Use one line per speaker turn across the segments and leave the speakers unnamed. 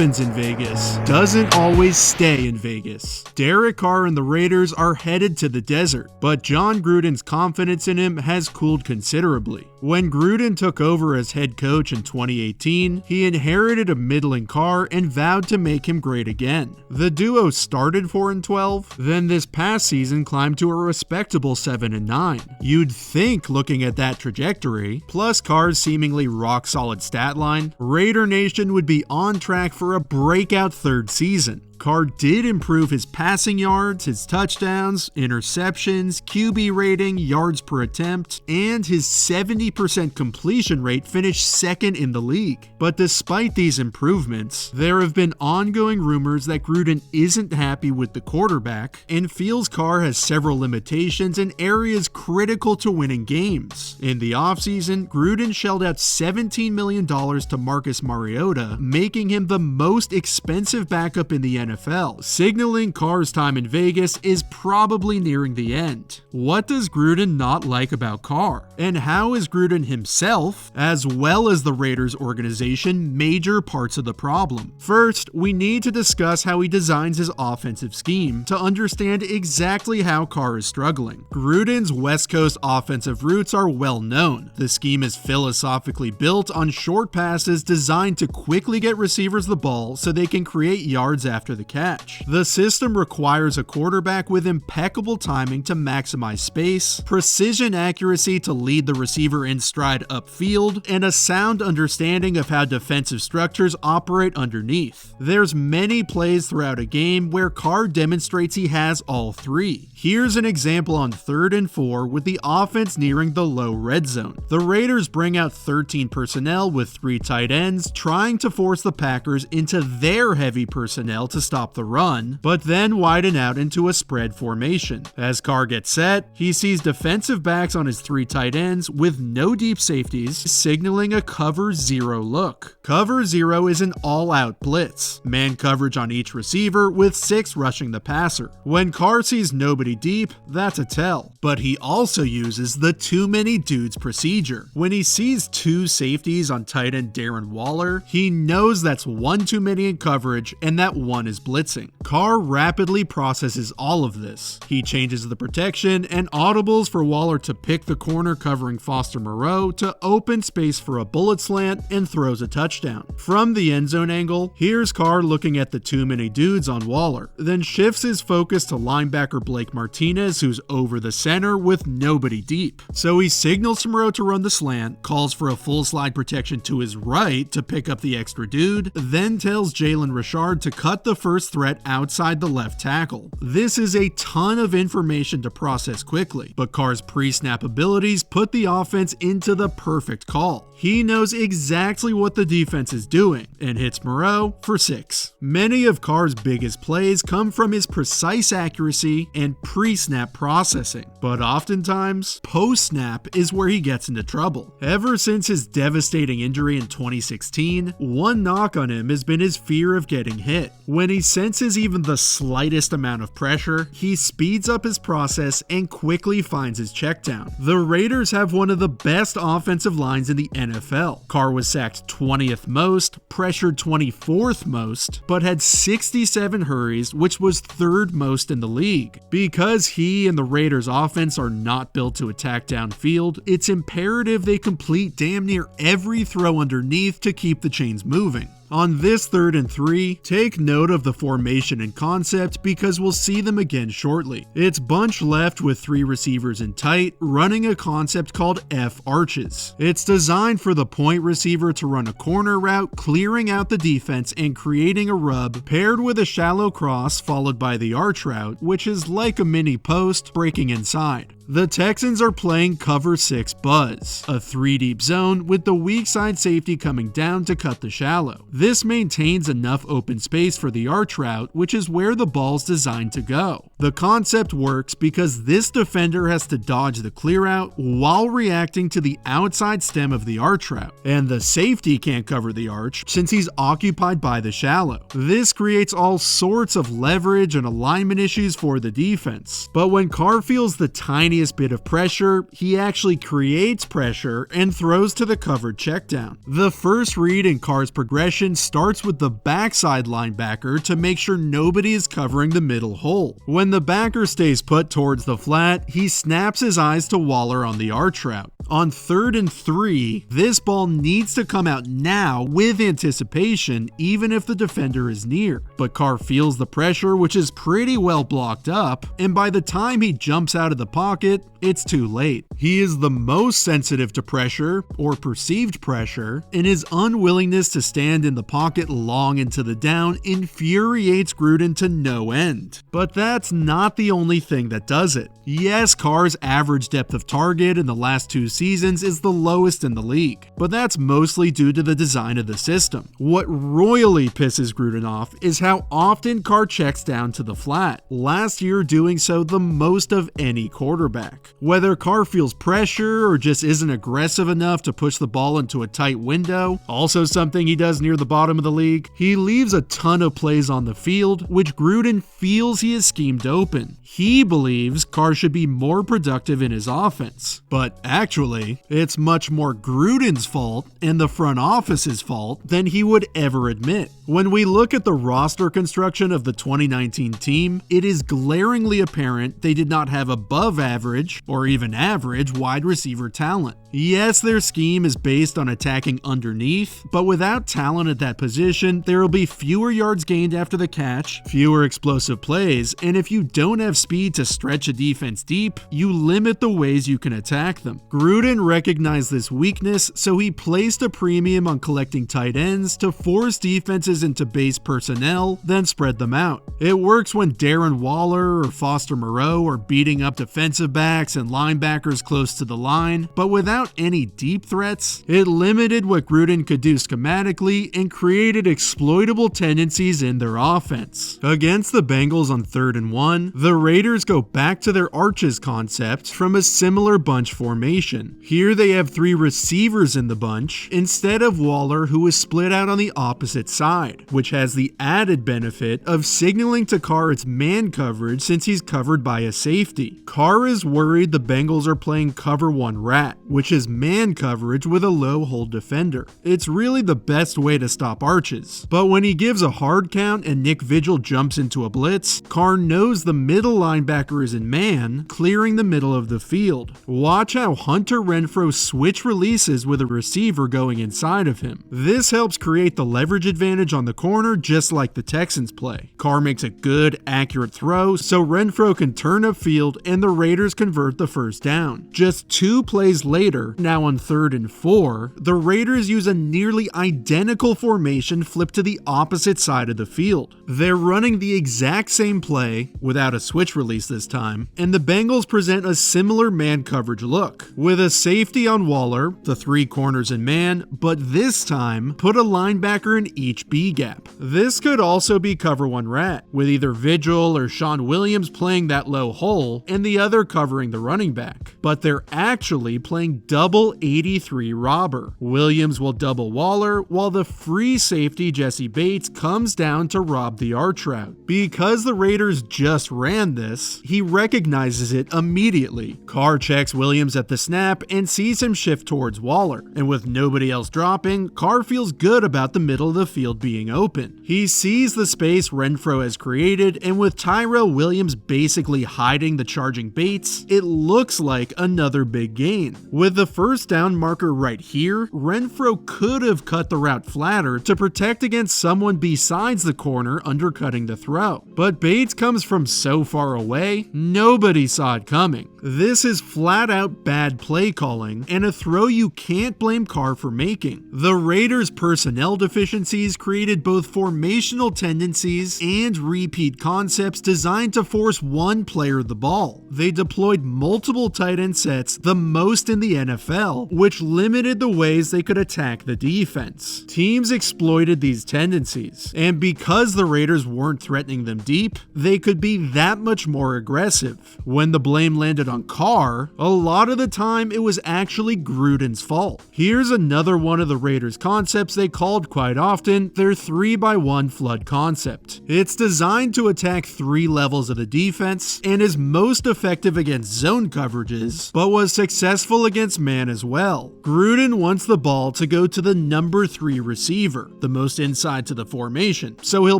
happens in Vegas doesn't always stay in Vegas. Derek Carr and the Raiders are headed to the desert, but Jon Gruden's confidence in him has cooled considerably. When Gruden took over as head coach in 2018, he inherited a middling Carr and vowed to make him great again. The duo started 4-12, then this past season climbed to a respectable 7-9. You'd think, looking at that trajectory, plus Carr's seemingly rock-solid stat line, Raider Nation would be on track for a breakout third season. Carr did improve his passing yards, his touchdowns, interceptions, QB rating, yards per attempt, and his 70% completion rate finished second in the league. But despite these improvements, there have been ongoing rumors that Gruden isn't happy with the quarterback and feels Carr has several limitations in areas critical to winning games. In the offseason, Gruden shelled out $17 million to Marcus Mariota, making him the most expensive backup in the NFL, signaling Carr's time in Vegas is probably nearing the end. What does Gruden not like about Carr? And how is Gruden himself, as well as the Raiders organization, major parts of the problem? First, we need to discuss how he designs his offensive scheme to understand exactly how Carr is struggling. Gruden's West Coast offensive roots are well known. The scheme is philosophically built on short passes designed to quickly get receivers the ball so they can create yards after the catch. The system requires a quarterback with impeccable timing to maximize space, precision accuracy to lead the receiver in stride upfield, and a sound understanding of how defensive structures operate underneath. There's many plays throughout a game where Carr demonstrates he has all three. Here's an example on 3rd and 4 with the offense nearing the low red zone. The Raiders bring out 13 personnel with 3 tight ends, trying to force the Packers into their heavy personnel to stop the run, but then widen out into a spread formation. As Carr gets set, he sees defensive backs on his 3 tight ends with no deep safeties, signaling a cover 0 look. Cover 0 is an all-out blitz, man coverage on each receiver with 6 rushing the passer. When Carr sees nobody deep, that's a tell, but he also uses the too many dudes procedure. When he sees 2 safeties on tight end Darren Waller, he knows that's 1 too many in coverage and that 1 is blitzing. Carr rapidly processes all of this. He changes the protection and audibles for Waller to pick the corner covering Foster Moreau to open space for a bullet slant and throws a touchdown. From the end zone angle, here's Carr looking at the too many dudes on Waller, then shifts his focus to linebacker Blake Martinez, who's over the center with nobody deep. So he signals to Moreau to run the slant, calls for a full slide protection to his right to pick up the extra dude, then tells Jalen Richard to cut the first threat outside the left tackle. This is a ton of information to process quickly, but Carr's pre-snap abilities put the offense into the perfect call. He knows exactly what the defense is doing and hits Moreau for 6. Many of Carr's biggest plays come from his precise accuracy and pre-snap processing, but oftentimes, post-snap is where he gets into trouble. Ever since his devastating injury in 2016, one knock on him has been his fear of getting hit. When he senses even the slightest amount of pressure, he speeds up his process and quickly finds his checkdown. The Raiders have one of the best offensive lines in the NFL. Carr was sacked 20th most, pressured 24th most, but had 67 hurries, which was 3rd most in the league. Because he and the Raiders offense are not built to attack downfield, it's imperative they complete damn near every throw underneath to keep the chains moving. On this 3rd and 3, take note of the formation and concept because we'll see them again shortly. It's bunch left with 3 receivers in tight, running a concept called F arches. It's designed for the point receiver to run a corner route, clearing out the defense and creating a rub, paired with a shallow cross followed by the arch route, which is like a mini post breaking inside. The Texans are playing cover 6 buzz, a 3-deep zone with the weak side safety coming down to cut the shallow. This maintains enough open space for the arch route, which is where the ball's designed to go. The concept works because this defender has to dodge the clear out while reacting to the outside stem of the arch route, and the safety can't cover the arch since he's occupied by the shallow. This creates all sorts of leverage and alignment issues for the defense, but when Carr feels the tiny tiniest bit of pressure, he actually creates pressure and throws to the covered checkdown. The first read in Carr's progression starts with the backside linebacker to make sure nobody is covering the middle hole. When the backer stays put towards the flat, he snaps his eyes to Waller on the arch route. On 3rd and 3, this ball needs to come out now with anticipation, even if the defender is near. But Carr feels the pressure, which is pretty well blocked up, and by the time he jumps out of the pocket, it's too late. He is the most sensitive to pressure, or perceived pressure, and his unwillingness to stand in the pocket long into the down infuriates Gruden to no end. But that's not the only thing that does it. Yes, Carr's average depth of target in the last 2 seasons is the lowest in the league, but that's mostly due to the design of the system. What royally pisses Gruden off is how often Carr checks down to the flat, last year doing so the most of any quarterback. Whether Carr feels pressure or just isn't aggressive enough to push the ball into a tight window, also something he does near the bottom of the league, he leaves a ton of plays on the field, which Gruden feels he has schemed open. He believes Carr should be more productive in his offense, but actually, it's much more Gruden's fault and the front office's fault than he would ever admit. When we look at the roster construction of the 2019 team, it is glaringly apparent they did not have above average or even average wide receiver talent. Yes, their scheme is based on attacking underneath, but without talent at that position, there will be fewer yards gained after the catch, fewer explosive plays, and if you don't have speed to stretch a defense deep, you limit the ways you can attack them. Gruden recognized this weakness, so he placed a premium on collecting tight ends to force defenses into base personnel, then spread them out. It works when Darren Waller or Foster Moreau are beating up defensive backs and linebackers close to the line, but without any deep threats, it limited what Gruden could do schematically and created exploitable tendencies in their offense. Against the Bengals on 3rd and 1, the Raiders go back to their arches concept from a similar bunch formation. Here they have 3 receivers in the bunch instead of Waller, who is split out on the opposite side, which has the added benefit of signaling to Carr it's man coverage since he's covered by a safety. Carr is worried the Bengals are playing cover 1 rat, which is man coverage with a low hold defender. It's really the best way to stop arches. But when he gives a hard count and Nick Vigil jumps into a blitz, Carr knows the middle linebacker is in man, clearing the middle of the field. Watch how Hunter Renfrow switch releases with a receiver going inside of him. This helps create the leverage advantage on the corner just like the Texans play. Carr makes a good, accurate throw so Renfrow can turn upfield and the Raiders convert the first down. Just 2 plays later, now on 3rd and 4, the Raiders use a nearly identical formation flipped to the opposite side of the field. They're running the exact same play, without a switch release this time, and the Bengals present a similar man coverage look, with a safety on Waller, the 3 corners in man, but this time, put a linebacker in each B gap. This could also be cover 1 rat, with either Vigil or Sean Williams playing that low hole, and the other covering the running back. But they're actually playing double 83 robber. Williams will double Waller, while the free safety Jesse Bates comes down to rob the arch route. Because the Raiders just ran this, he recognizes it immediately. Carr checks Williams at the snap and sees him shift towards Waller, and with nobody else dropping, Carr feels good about the middle of the field being open. He sees the space Renfrow has created, and with Tyrell Williams basically hiding the charging Bates, it looks like another big gain. With the first down marker right here, Renfrow could have cut the route flatter to protect against someone besides the corner undercutting the throw. But Bates comes from so far away, nobody saw it coming. This is flat out bad play calling, and a throw you can't blame Carr for making. The Raiders' personnel deficiencies created both formational tendencies and repeat concepts designed to force one player the ball. They deployed multiple tight end sets, the most in the NFL, which limited the ways they could attack the defense. Teams exploited these tendencies, and because the Raiders weren't threatening them deep, they could be that much more aggressive. When the blame landed on Carr, a lot of the time it was actually Gruden's fault. Here's another one of the Raiders' concepts they called quite often their 3x1 flood concept. It's designed to attack 3 levels of the defense and is most effective against zone coverages, but was successful against man as well. Gruden wants the ball to go to the number 3 receiver, the most inside to the formation, so he'll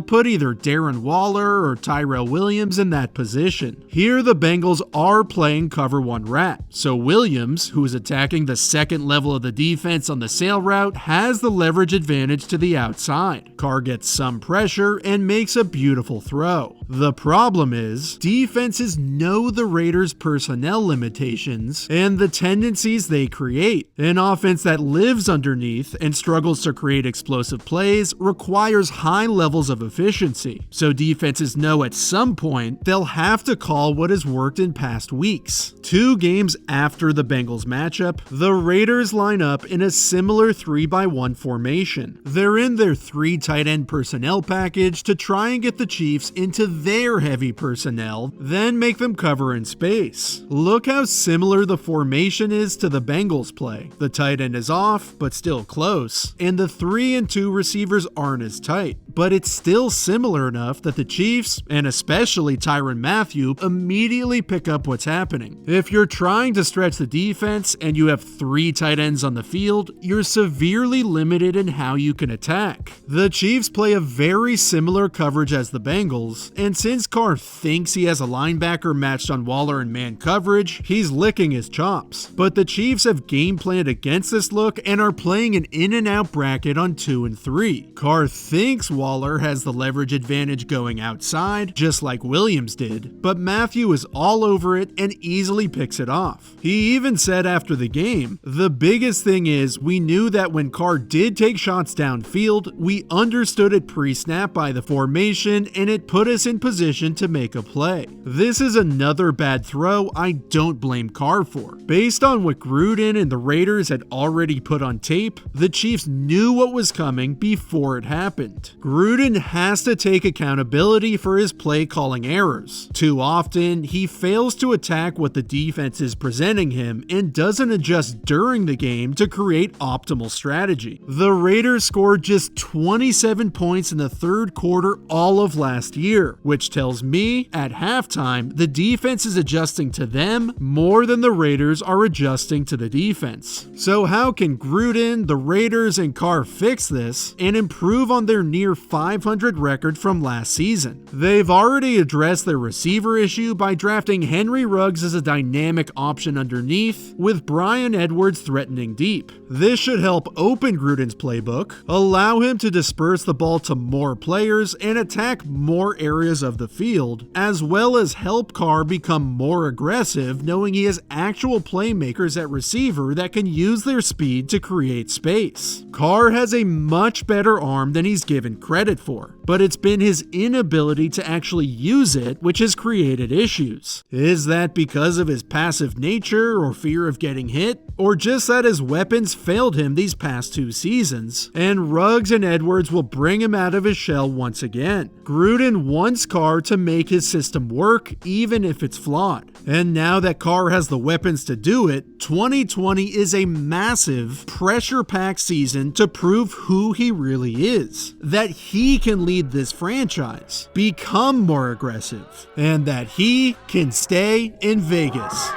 put either Darren Waller or Tyrell Williams in that position. Here the Bengals are playing cover 1 wrap, so Williams, who is attacking the second level of the defense on the sail route, has the leverage advantage to the outside. Carr gets some pressure and makes a beautiful throw. The problem is, defenses know the Raiders' personnel limitations and the tendencies they create. An offense that lives underneath and struggles to create explosive plays requires high levels of efficiency, so defenses know at some point they'll have to call what has worked in past weeks. 2 games after the Bengals matchup, the Raiders line up in a similar 3x1 formation. They're in their 3 tight end personnel package to try and get the Chiefs into their heavy personnel, then make them cover in space. Look how similar the formation is to the Bengals play. The tight end is off, but still close, and the 3 and 2 receivers aren't as tight. But it's still similar enough that the Chiefs, and especially Tyrann Mathieu, immediately pick up what's happening. If you're trying to stretch the defense and you have 3 tight ends on the field, you're severely limited in how you can attack. The Chiefs play a very similar coverage as the Bengals, and since Carr thinks he has a linebacker matched on Waller in man coverage, he's licking his chops. But the Chiefs have game planned against this look and are playing an in and out bracket on 2 and 3. Carr thinks Waller has the leverage advantage going outside, just like Williams did, but Mathieu is all over it and easily picks it off. He even said after the game, "The biggest thing is we knew that when Carr did take shots downfield, we understood it pre-snap by the formation and it put us in position to make a play." This is another bad throw I don't blame Carr for. Based on what Gruden and the Raiders had already put on tape, the Chiefs knew what was coming before it happened. Gruden has to take accountability for his play calling errors. Too often, he fails to attack what the defense is presenting him and doesn't adjust during the game to create optimal strategy. The Raiders scored just 27 points in the third quarter all of last year, which tells me at halftime the defense is adjusting to them more than the Raiders are adjusting to the defense. So how can Gruden, the Raiders, and Carr fix this and improve on their near 500 record from last season? They've already addressed their receiver issue by drafting Henry Ruggs as a dynamic option underneath, with Bryan Edwards threatening deep. This should help open Gruden's playbook, allow him to disperse the ball to more players and attack more areas of the field, as well as help Carr become more aggressive, knowing he has actual playmakers at receiver that can use their speed to create space. Carr has a much better arm than he's given credit for, but it's been his inability to actually use it which has created issues. Is that because of his passive nature or fear of getting hit? Or just that his weapons failed him these past 2 seasons, and Ruggs and Edwards will bring him out of his shell once again. Gruden wants Carr to make his system work even if it's flawed. And now that Carr has the weapons to do it, 2020 is a massive, pressure-packed season to prove who he really is. That he can lead this franchise, become more aggressive, and that he can stay in Vegas.